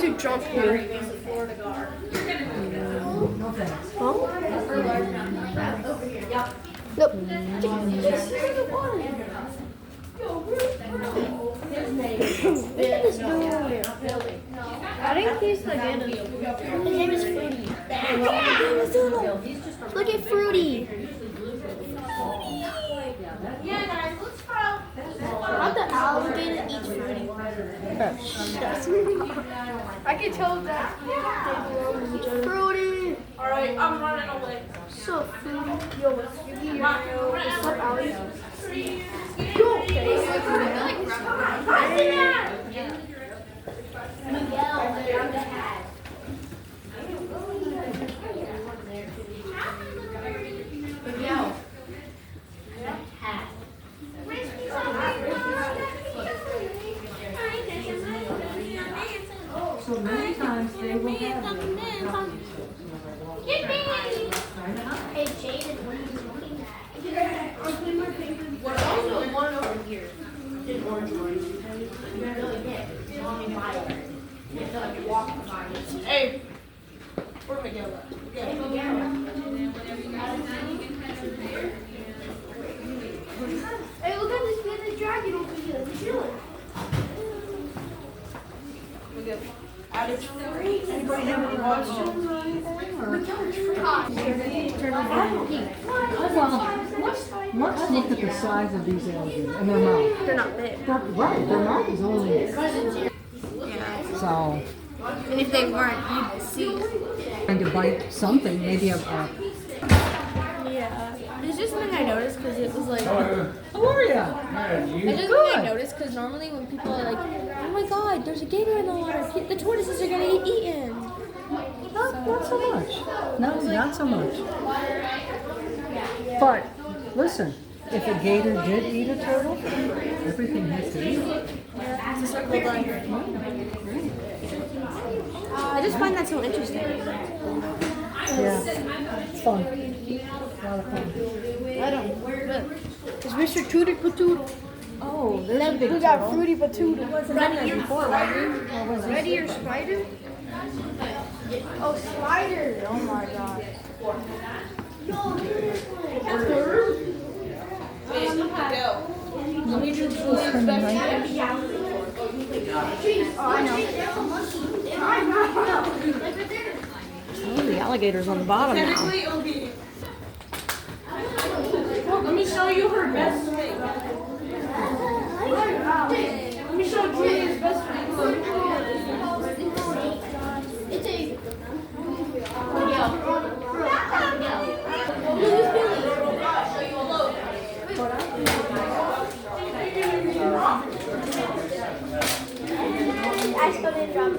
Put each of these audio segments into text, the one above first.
going to jump here. Huh? Nope. Just use the water. Look at this dude. I think he's the gator. His name is Fruity. Look at Fruity. Yeah, guys, let's go. Not the alligator eats Fruity. I can tell that. Fruity. All right, I'm running away. So Fruity. Yo, what's up, Allie? So many times they will have you. Hey, Jaden, what are you looking at? What also one over here? An orange one. Hey, where's Miguel? Hey, look at this big dragon over here. Chilling. Anybody have any questions or anything? Or? Let's look at the size of these alligators and their mouth. They're not big. Right, their mouth is only. Yeah. So. And if they weren't, you'd see. Trying to bite something, maybe a. Yeah. It's just something I noticed because it was like. How are ya? It's just something I noticed because normally when people are like, oh my god, there's a gator in the water, the tortoises are gonna get eaten. Not so much. No, not so much. But listen, if a gator did eat a turtle, everything has to eat. Yeah, it's a circle of life. I just find that so interesting. Yeah, it's fun. A lot of fun. I don't. Look, it's Mr. Tooter Patootle. Oh, there's a big We got turtle. Fruity Patootle. Wasn't in there before, was he? Ready or Spider? Oh, Spider! Oh my god. Oh, the alligator's on the bottom now. Technically, it'll be. Let me show you her best swing. Let me show Julia's best swing. It's a. I still didn't drop it.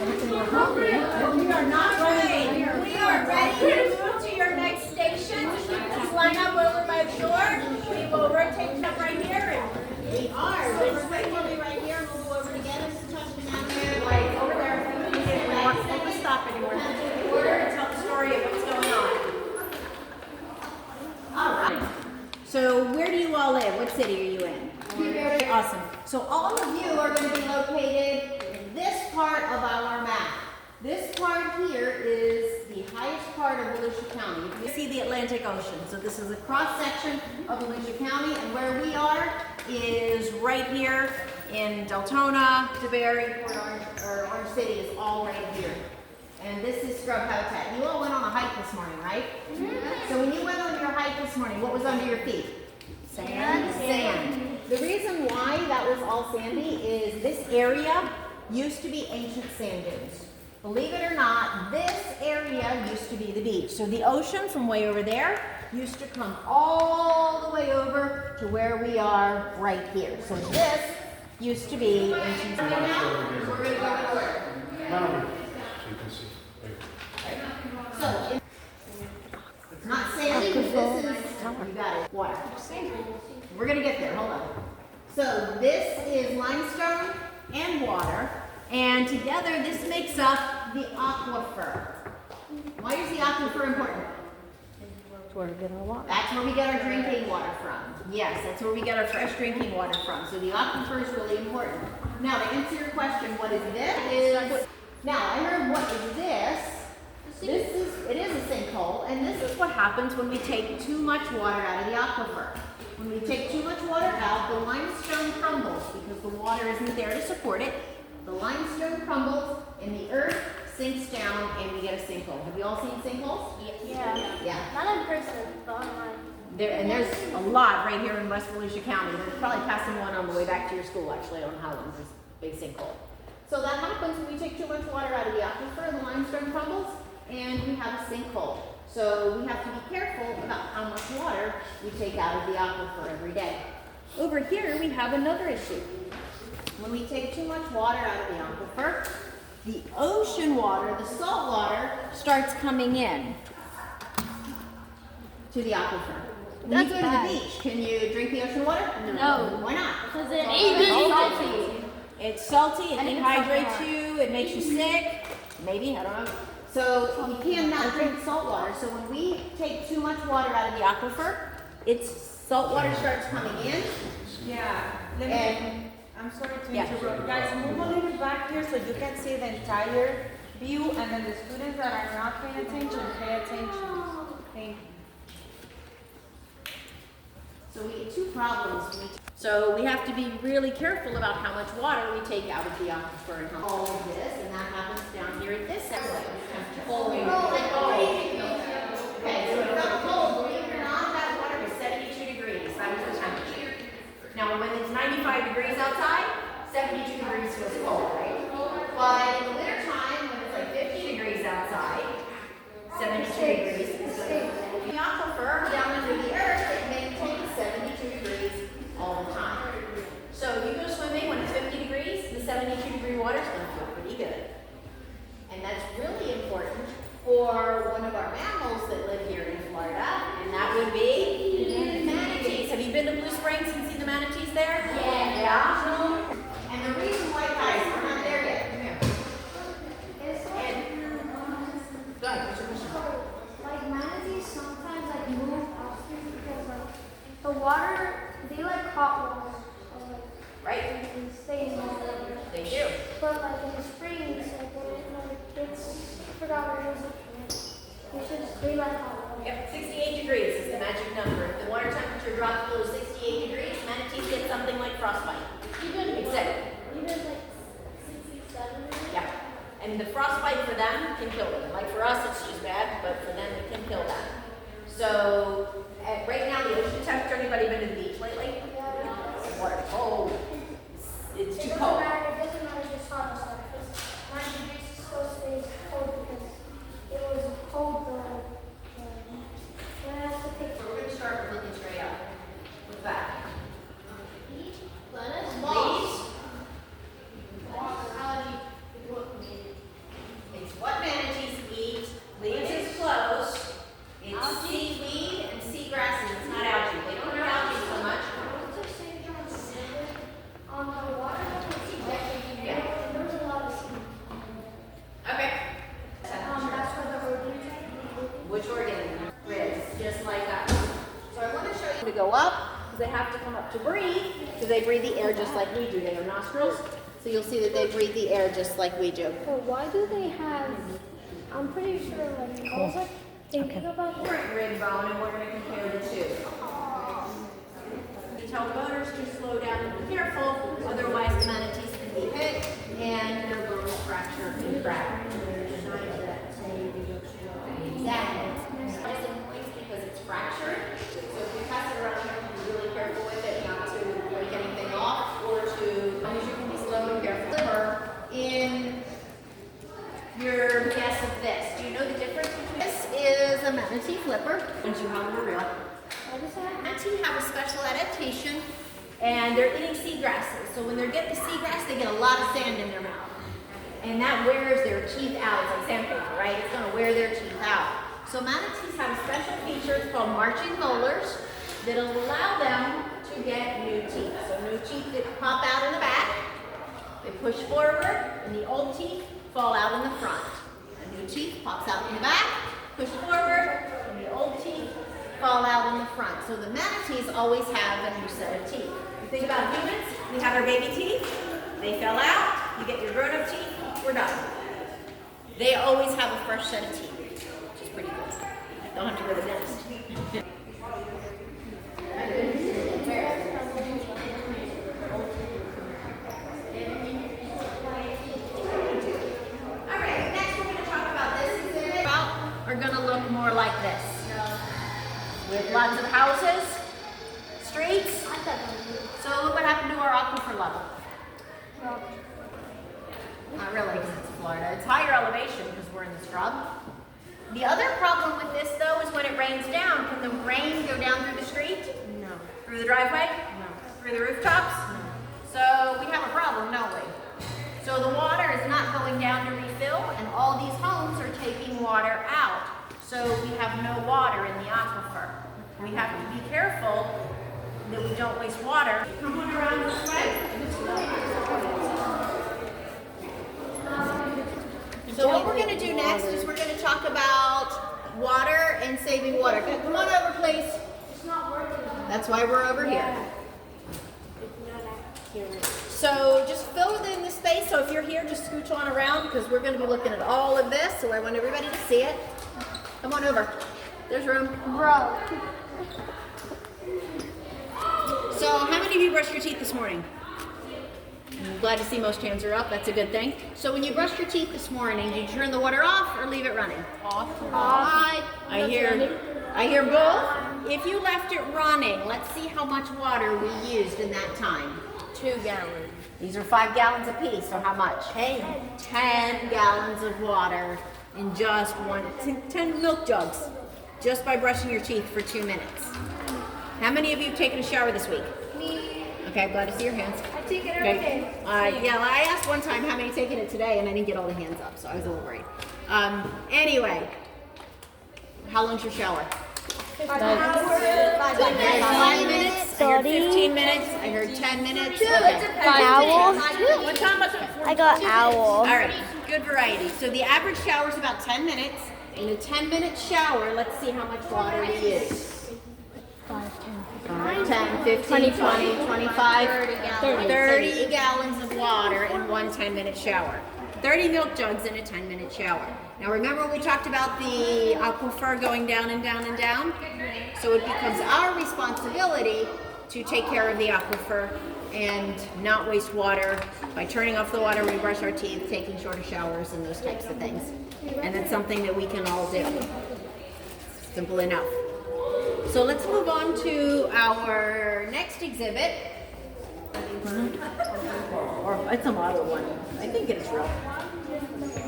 We are not ready. We are ready to move to your next station. Please line up over by the door. We will rotate up right here. And we are. So we're waiting will be right here. And we'll go over together. So touch the down there. Right over there. We won't have to stop anymore. Order and tell the story of what's going on. All right. So where do you all live? What city are you in? Very awesome. So all of you are going to be located in this part of our map. This part here is the highest part of Volusia County. You can see the Atlantic Ocean. So this is a cross section of Volusia County, and where we are is right here in Deltona, DeBerry, Port Orange, or Orange City is all right here. And this is scrub habitat. You all went on a hike this morning, right? Mm-hmm. So when you went on your hike this morning, what was under your feet? Sand. Sand. The reason why that was all sandy is this area used to be ancient sand dunes. Believe it or not, this area used to be the beach. So the ocean from way over there used to come all the way over to where we are right here. So this used to be ancient sand dunes. We're going to go to where? So it's not sandy, but this is, you got it, water. We're going to get there, hold on. So this is limestone and water, and together this makes up the aquifer. Why is the aquifer important? where we get our water. That's where we get our drinking water from. Yes, that's where we get our fresh drinking water from. So the aquifer is really important. Now, to answer your question, what is this? Now, I heard what is this? It is a sinkhole, and this is what happens when we take too much water out of the aquifer. When we take too much water out, the limestone crumbles because the water isn't there to support it. The limestone crumbles, and the earth sinks down, and we get a sinkhole. Have you all seen sinkholes? Yeah. Yeah. Not in person, but online. There's a lot right here in West Volusia County. There's probably passing one on the way back to your school, actually, on Highlands. There's a big sinkhole. So that happens when we take too much water out of the aquifer, the limestone crumbles, and we have a sinkhole. So we have to be careful about how much water we take out of the aquifer every day. Over here, we have another issue. When we take too much water out of the aquifer, the ocean water, the salt water, starts coming in to the aquifer. When you go to the beach, can you drink the ocean water? No. Why not? Because it's salty. It's salty, it dehydrates you, it makes you sick. Maybe, I don't know. So you cannot drink salt water. So when we take too much water out of the aquifer, salt water starts coming in. Yeah. And I'm sorry to Yeah. interrupt. Guys, move a little back here so you can see the entire view, and then the students that are not paying attention, pay attention. Thank you. so we get two problems. So we have to be really careful about how much water we take out of the aquifer and all of this, and that happens down here at this end. Okay, so it's not cold, believe it or not, that water is 72 degrees. That is the temperature. Now, when it's 95 degrees outside, 72 degrees feels cold, right? But in the winter time, when it's like 50 degrees outside, 72 degrees is good. The aquifer down under the earth, it maintains 72 degrees all the time. So if you go swimming when it's 50 degrees, the 72-degree water is going to feel pretty good. And that's really important for one of our mammals that live here in Florida, and that would be manatees. Have you been to Blue Springs and seen the manatees there? Yeah. And the reason why, guys, we're not there yet. Come here. Go ahead. What's your question? Like manatees sometimes like move faster because like the water, they like hot water. So like Right? they stay in the water. They do. But like in the springs, like when it like gets, I forgot what it was like. They like hot water. Yep, 68 degrees is the magic number. If the water temperature drops below 68 degrees, manatees get something like frostbite. Even Except, like 67. yeah. And the frostbite for them can kill them. Like for us, it's just bad, but for them, it can kill them. So, right now, the ocean temperature, anybody been to the beach lately? The water's cold. It's too cold. It doesn't matter if it's hot or not. Because 9 degrees still stays cold because it was cold when I have to take. So we're going to start with looking straight up. What's that? Lettuce. Leaves. It's what manatees eat. Leaves is close. It's seaweed and seagrasses. It's not algae. They don't eat algae so much. On the water, Yeah. there's a lot of sea. Okay. That's where the organisms. Which organ? Ribs, just like that. So I want to show you to go up because they have to come up to breathe because they breathe the air just like we do. They have nostrils. So you'll see that they breathe the air just like we do. So why do they have? I'm pretty sure like I was like thinking about it. Different rib bone, and we're going to compare the two. We tell boaters to slow down and be careful, otherwise the manatees can be hit and their bones fracture and crack. Exactly. It's in place because it's fractured. So if you pass it around, you have to be really careful with it, not to break anything off, or to, as you can be slow and careful. Liver in your guess of this. Do you know the difference between this? Is a manatee flipper, and you have them real. What is that? Manatee have a special adaptation, and they're eating seagrasses. So when they're getting the seagrass, they get a lot of sand in their mouth. And that wears their teeth out. It's like sandpaper, right? It's going to wear their teeth out. So manatees have a special feature called marching molars that allow them to get new teeth. So new teeth that pop out in the back, they push forward, and the old teeth fall out in the front. A new teeth pops out in the back, push forward, and the old teeth fall out in the front. So the manatees always have a new set of teeth. You think about humans, we have our baby teeth, they fell out, you get your grown-up teeth, we're done. They always have a fresh set of teeth, which is pretty cool. Don't have to go to the dentist. Are going to look more like this. With lots of houses, streets. So look what happened to our aquifer level. Not really, because it's Florida. It's higher elevation because we're in the scrub. The other problem with this, though, is when it rains down, can the rain go down through the street? No. Through the driveway? No. Through the rooftops? No. So we have a problem, don't we? So the water is not going down to refill, and all these homes are taking water out. So we have no water in the aquifer. We have to be careful that we don't waste water. Come on around this way. So what we're going to do next is we're going to talk about water and saving water. Come on over, please. It's not working. That's why we're over here. So just fill in the space. So if you're here, just scooch on around because we're going to be looking at all of this. So I want everybody to see it. Come on over. There's room. Bro. So how many of you brushed your teeth this morning? I'm glad to see most hands are up. That's a good thing. So when you brushed your teeth this morning, did you turn the water off or leave it running? Off. I hear both. If you left it running, let's see how much water we used in that time. 2 gallons. These are 5 gallons apiece, so how much? 10 gallons of water in just 10 milk jugs, just by brushing your teeth for 2 minutes. How many of you have taken a shower this week? Me. Okay, glad to see your hands. I take it every day. Yeah, well, I asked one time how many taken it today, and I didn't get all the hands up, so I was a little worried. Anyway, how long's your shower? 5 minutes. I heard 15 minutes. I heard 10 minutes. Owl. What time was it? I got owl. All right, good variety. So the average shower is about 10 minutes. In a 10-minute shower, let's see how much water we use. 5, 10, 15, 20, 25, 30 gallons of water in one 10-minute shower. 30 milk jugs in a 10-minute shower. Now remember we talked about the aquifer going down and down and down? So it becomes our responsibility to take care of the aquifer and not waste water by turning off the water when we brush our teeth, taking shorter showers, and those types of things. And that's something that we can all do. Simple enough. So let's move on to our next exhibit. Or it's a model one. I think it's real.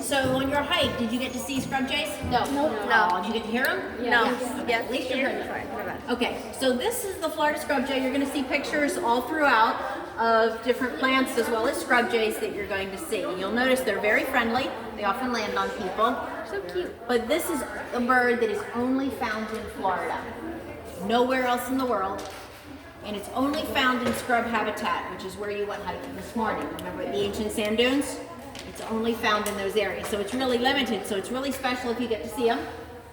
So on your hike, did you get to see scrub jays? No. No. Did you get to hear them? No. Yeah, at least you heard them. Okay, so this is the Florida scrub jay. You're going to see pictures all throughout of different plants as well as scrub jays that you're going to see. You'll notice they're very friendly. They often land on people. So cute. But this is a bird that is only found in Florida. Nowhere else in the world. And it's only found in scrub habitat, which is where you went hiking this morning. Remember the ancient sand dunes? It's only found in those areas. So it's really limited. So it's really special if you get to see them.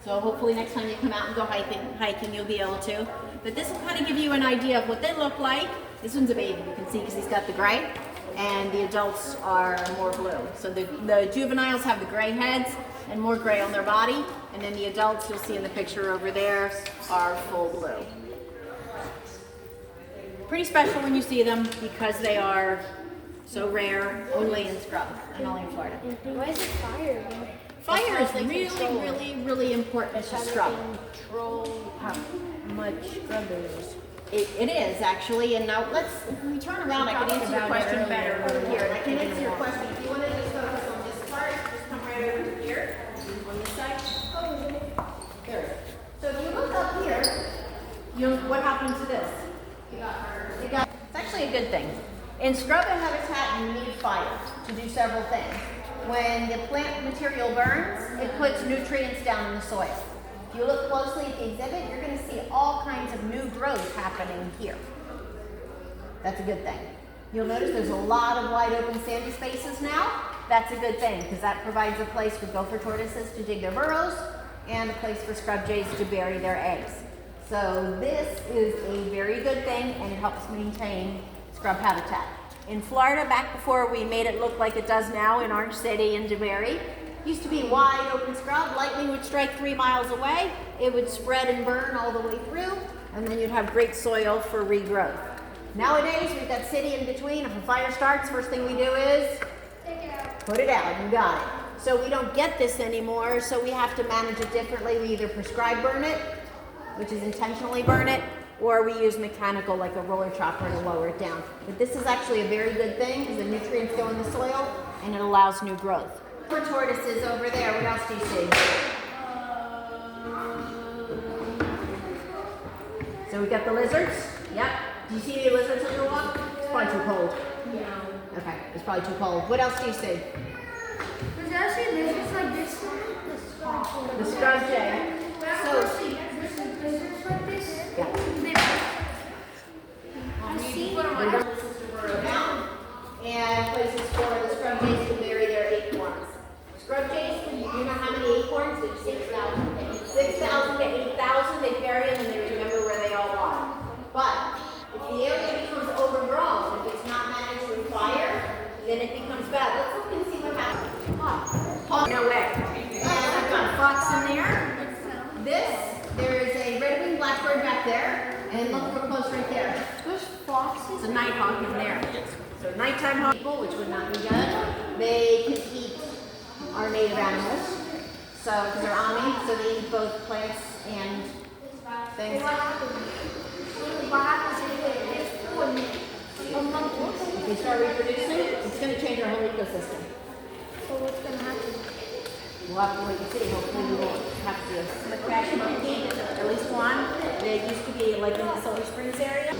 So hopefully next time you come out and go hiking you'll be able to. But this will kind of give you an idea of what they look like. This one's a baby, you can see, because he's got the gray. And the adults are more blue. So the juveniles have the gray heads and more gray on their body. And then the adults, you'll see in the picture over there, are full blue. Pretty special when you see them because they are so rare, only in scrub and only in Florida. Why is it fire? Fire is really important to scrub. Control how much scrub there is. It is actually, and now if we turn around, I can answer your question better over here. And I can answer your question. If you want to just focus on this part, just come right over here on this side. There. So if you look up here, what happened to this? It's actually a good thing. In scrub habitat, you need fire to do several things. When the plant material burns, it puts nutrients down in the soil. If you look closely at the exhibit, you're going to see all kinds of new growth happening here. That's a good thing. You'll notice there's a lot of wide open sandy spaces now. That's a good thing because that provides a place for gopher tortoises to dig their burrows and a place for scrub jays to bury their eggs. So this is a very good thing, and it helps maintain scrub habitat. In Florida, back before we made it look like it does now in Orange City and DeBerry, used to be wide open scrub. Lightning would strike 3 miles away. It would spread and burn all the way through, and then you'd have great soil for regrowth. Nowadays, we've got city in between. If a fire starts, first thing we do is put it out. You got it. So we don't get this anymore, so we have to manage it differently. We either prescribe burn it, which is intentionally burn it, or we use mechanical like a roller chopper to lower it down. But this is actually a very good thing because the nutrients go in the soil and it allows new growth. For tortoises over there, what else do you see? So we got the lizards. Yep. Do you see any lizards on your walk? It's probably too cold. No. Okay, it's probably too cold. What else do you see? There's actually lizards like this one. The scrub jay. So, Lizards like this. yeah. I see. And places for the scrub jays to bury their acorns. Scrub jays, you know how many acorns? There's 6,000. 6,000 to 8,000, they bury them and they remember where they all are. But if the area becomes overgrown, if it's not managed with fire, then it becomes bad. Let's look and see what happens. Oh, no way. And I've got a fox in there. There is a red-winged blackbird back there. And look real close right there. There's foxes. It's a nighthawk in there. So nighttime hawk people, which would not be good, they can eat our native animals. So, because they're Ami, so they eat both plants and things. What happens If they start reproducing, it's going to change our whole ecosystem. So what's going to happen? We'll have to wait and see. Hopefully we won't have to. The crash monkey, at least one. They used to be like in the Silver Springs area.